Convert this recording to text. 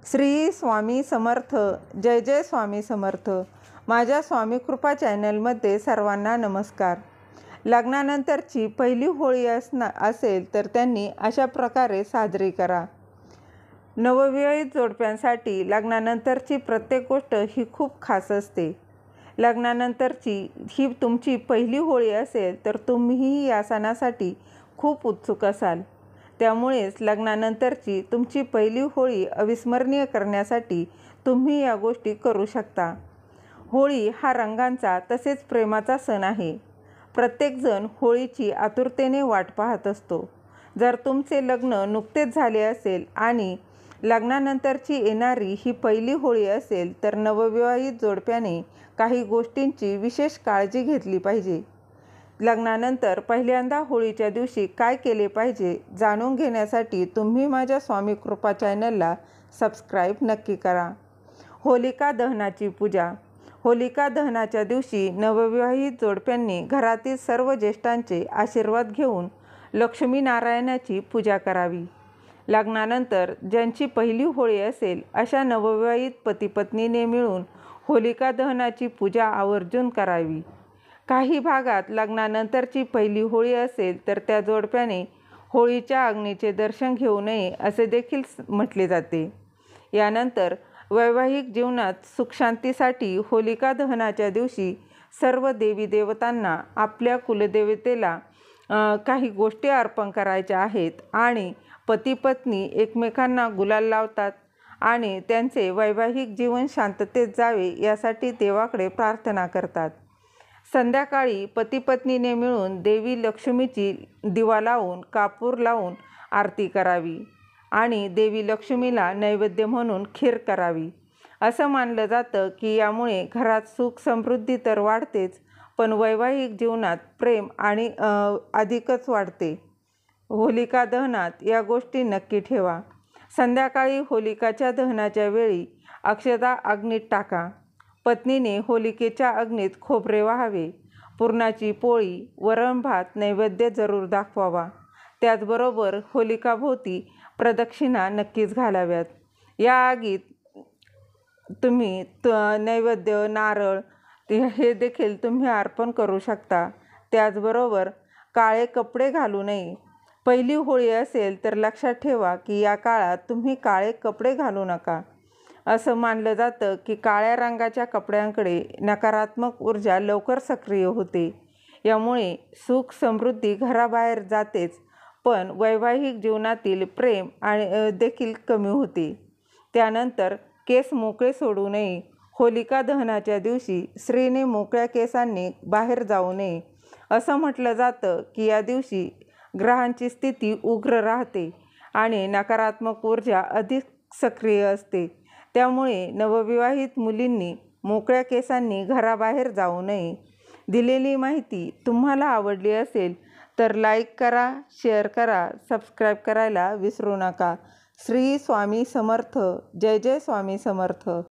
श्री स्वामी समर्थ. जय जय स्वामी समर्थ. माझ्या स्वामी कृपा चॅनलमध्ये सर्वांना नमस्कार. लग्नानंतरची पहिली होळी असेल तर त्यांनी अशा प्रकारे साजरी करा. नवविवाहित जोडप्यांसाठी लग्नानंतरची प्रत्येक गोष्ट ही खूप खास असते. लग्नानंतरची ही तुमची पहिली होळी असेल तर तुम्हीही या सणासाठी खूप उत्सुक असाल. त्यामुळेच लग्नानंतरची तुमची पहिली होळी अविस्मरणीय करण्यासाठी तुम्ही या गोष्टी करू शकता. होळी हा रंगांचा तसेच प्रेमाचा सण आहे. प्रत्येकजण होळीची आतुरतेने वाट पाहत असतो. जर तुमचे लग्न नुकतेच झाले असेल आणि लग्नानंतरची येणारी ही पहिली होळी असेल तर नवविवाहित जोडप्याने काही गोष्टींची विशेष काळजी घेतली पाहिजे. लग्नानंतर पहिल्यांदा होळीच्या दिवशी काय केले पाहिजे जाणून घेण्यासाठी तुम्ही माझ्या स्वामी कृपा चॅनलला सबस्क्राईब नक्की करा. होलिका दहनाची पूजा. होलिका दहनाच्या दिवशी नवविवाहित जोडप्यांनी घरातील सर्व ज्येष्ठांचे आशीर्वाद घेऊन लक्ष्मीनारायणाची पूजा करावी. लग्नानंतर ज्यांची पहिली होळी असेल अशा नवविवाहित पतीपत्नीने मिळून होलिका दहनाची पूजा आवर्जून करावी. काही भागात लग्नानंतरची पहिली होळी असेल तर त्या जोडप्याने होळीच्या अग्नीचे दर्शन घेऊ नये असे देखील म्हटले जाते. यानंतर वैवाहिक जीवनात सुखशांतीसाठी होलिका दहनाच्या दिवशी सर्व देवी देवतांना आपल्या कुलदेवतेला काही गोष्टी अर्पण करायच्या आहेत आणि पती पत्नी एकमेकांना गुलाल लावतात आणि त्यांचे वैवाहिक जीवन शांततेत जावे यासाठी देवाकडे प्रार्थना करतात. संध्याकाळी पतीपत्नीने मिळून देवी लक्ष्मीची दिवा लावून कापूर लावून आरती करावी आणि देवी लक्ष्मीला नैवेद्य म्हणून खीर करावी. असं मानलं जातं की यामुळे घरात सुख समृद्धी तर वाढतेच पण वैवाहिक जीवनात प्रेम आणि अधिकच वाढते. होलिका दहनात या गोष्टी नक्की ठेवा. संध्याकाळी होलिकाच्या दहनाच्या वेळी अक्षता अग्नीत टाका. पत्नीने होलिकेच्या अग्नीत खोबरे वाहावे. पुरणाची पोळी, वरण भात नैवेद्य जरूर दाखवावा. त्याचबरोबर होलिकाभोवती प्रदक्षिणा नक्कीच घालाव्यात. या आगीत तुम्ही नैवेद्य, नारळ हे देखील तुम्ही अर्पण करू शकता. त्याचबरोबर काळे कपडे घालू नये. पहिली होळी असेल तर लक्षात ठेवा की या काळात तुम्ही काळे कपडे घालू नका. असं मानलं जातं की काळ्या रंगाच्या कपड्यांकडे नकारात्मक ऊर्जा लवकर सक्रिय होते. यामुळे सुख समृद्धी घराबाहेर जातेच पण वैवाहिक जीवनातील प्रेम देखील कमी होते. त्यानंतर केस मोकळे सोडू नये. होलिका दहनाच्या दिवशी स्त्रीने मोकळ्या केसांनी बाहेर जाऊ नये. असं म्हटलं जातं की या दिवशी ग्रहांची स्थिती उग्र राहते आणि नकारात्मक ऊर्जा अधिक सक्रिय असते. त्यामुळे नवविवाहित मुलींनी मोकळ्या केसांनी घराबाहेर जाऊ नये. दिलेली माहिती तुम्हाला आवडली असेल तर लाईक करा, शेअर करा, सबस्क्राईब करायला विसरू नका. श्री स्वामी समर्थ. जय जय स्वामी समर्थ.